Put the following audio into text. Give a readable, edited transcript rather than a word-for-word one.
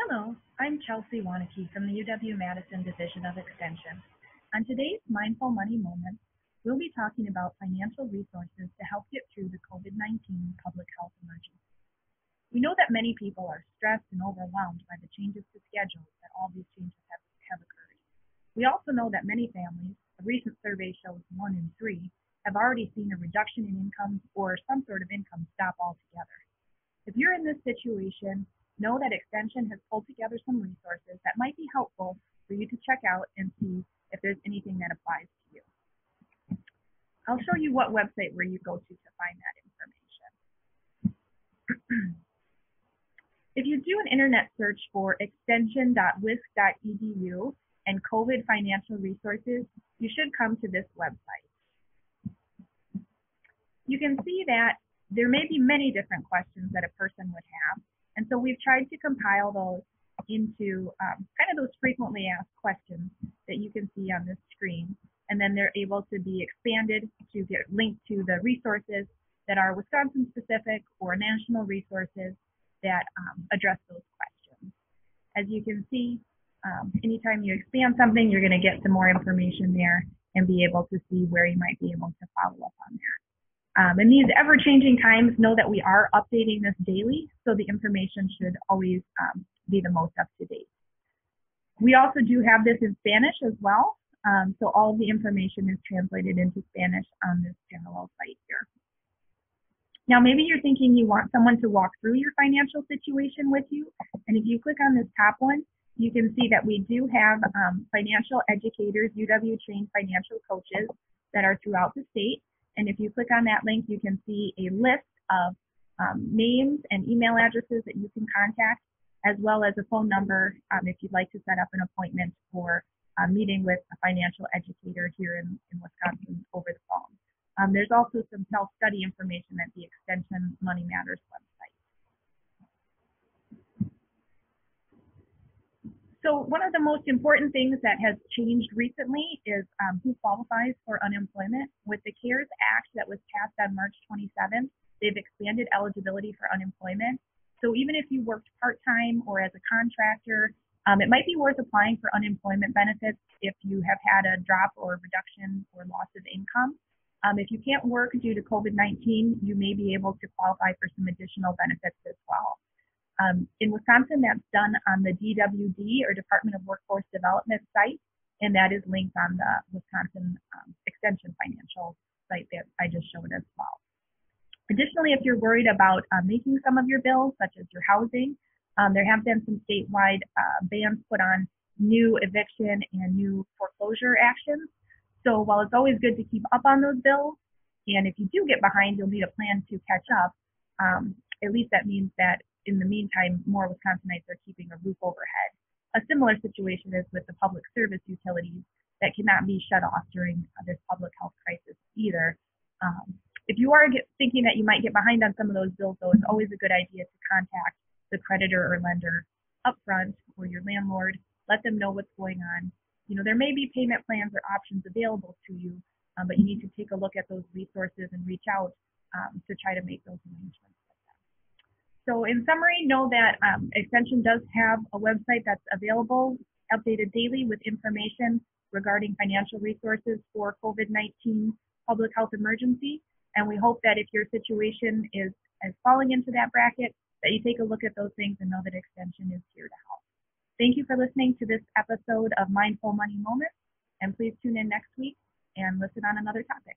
Hello, I'm Chelsea Wanacke from the UW-Madison Division of Extension. On today's Mindful Money Moments, we'll be talking about financial resources to help get through the COVID-19 public health emergency. We know that many people are stressed and overwhelmed by the changes to schedules that all these changes have occurred. We also know that many families, a recent survey shows 1 in 3, have already seen a reduction in income or some sort of income stop altogether. If you're in this situation, know that Extension has pulled together some resources that might be helpful for you to check out and see if there's anything that applies to you. I'll show you what website where you go to find that information. If you do an internet search for extension.wisc.edu and COVID financial resources, you should come to this website. You can see that there may be many different questions that a person would have. And so we've tried to compile those into kind of those frequently asked questions that you can see on this screen. And then they're able to be expanded to get linked to the resources that are Wisconsin specific or national resources that address those questions. As you can see, anytime you expand something, you're going to get some more information there and be able to see where you might be able to follow up on that. In these ever-changing times, know that we are updating this daily, so the information should always be the most up-to-date. We also do have this in Spanish as well, so all of the information is translated into Spanish on this parallel site here. Now, maybe you're thinking you want someone to walk through your financial situation with you, and if you click on this top one, you can see that we do have financial educators, UW-trained financial coaches that are throughout the state. And if you click on that link, you can see a list of names and email addresses that you can contact, as well as a phone number if you'd like to set up an appointment for a meeting with a financial educator here in Wisconsin over the phone. There's also some self-study information at the Extension Money Matters website. So one of the most important things that has changed recently is who qualifies for unemployment. With the CARES Act that was passed on March 27th, they've expanded eligibility for unemployment. So even if you worked part-time or as a contractor, it might be worth applying for unemployment benefits if you have had a drop or reduction or loss of income. If you can't work due to COVID-19, you may be able to qualify for some additional benefits as well. In Wisconsin, that's done on the DWD or Department of Workforce Development site, and that is linked on the Wisconsin Extension financial site that I just showed as well. Additionally, if you're worried about making some of your bills, such as your housing, there have been some statewide bans put on new eviction and new foreclosure actions. So while it's always good to keep up on those bills, and if you do get behind, you'll need a plan to catch up, at least that means that in the meantime, more Wisconsinites are keeping a roof overhead. A similar situation is with the public service utilities that cannot be shut off during this public health crisis either. If you are thinking that you might get behind on some of those bills, though, it's always a good idea to contact the creditor or lender upfront or your landlord. Let them know what's going on. You know, there may be payment plans or options available to you, but you need to take a look at those resources and reach out to try to make those arrangements. So in summary, know that Extension does have a website that's available, updated daily with information regarding financial resources for COVID-19 public health emergency. And we hope that if your situation is falling into that bracket, that you take a look at those things and know that Extension is here to help. Thank you for listening to this episode of Mindful Money Moments, and please tune in next week and listen on another topic.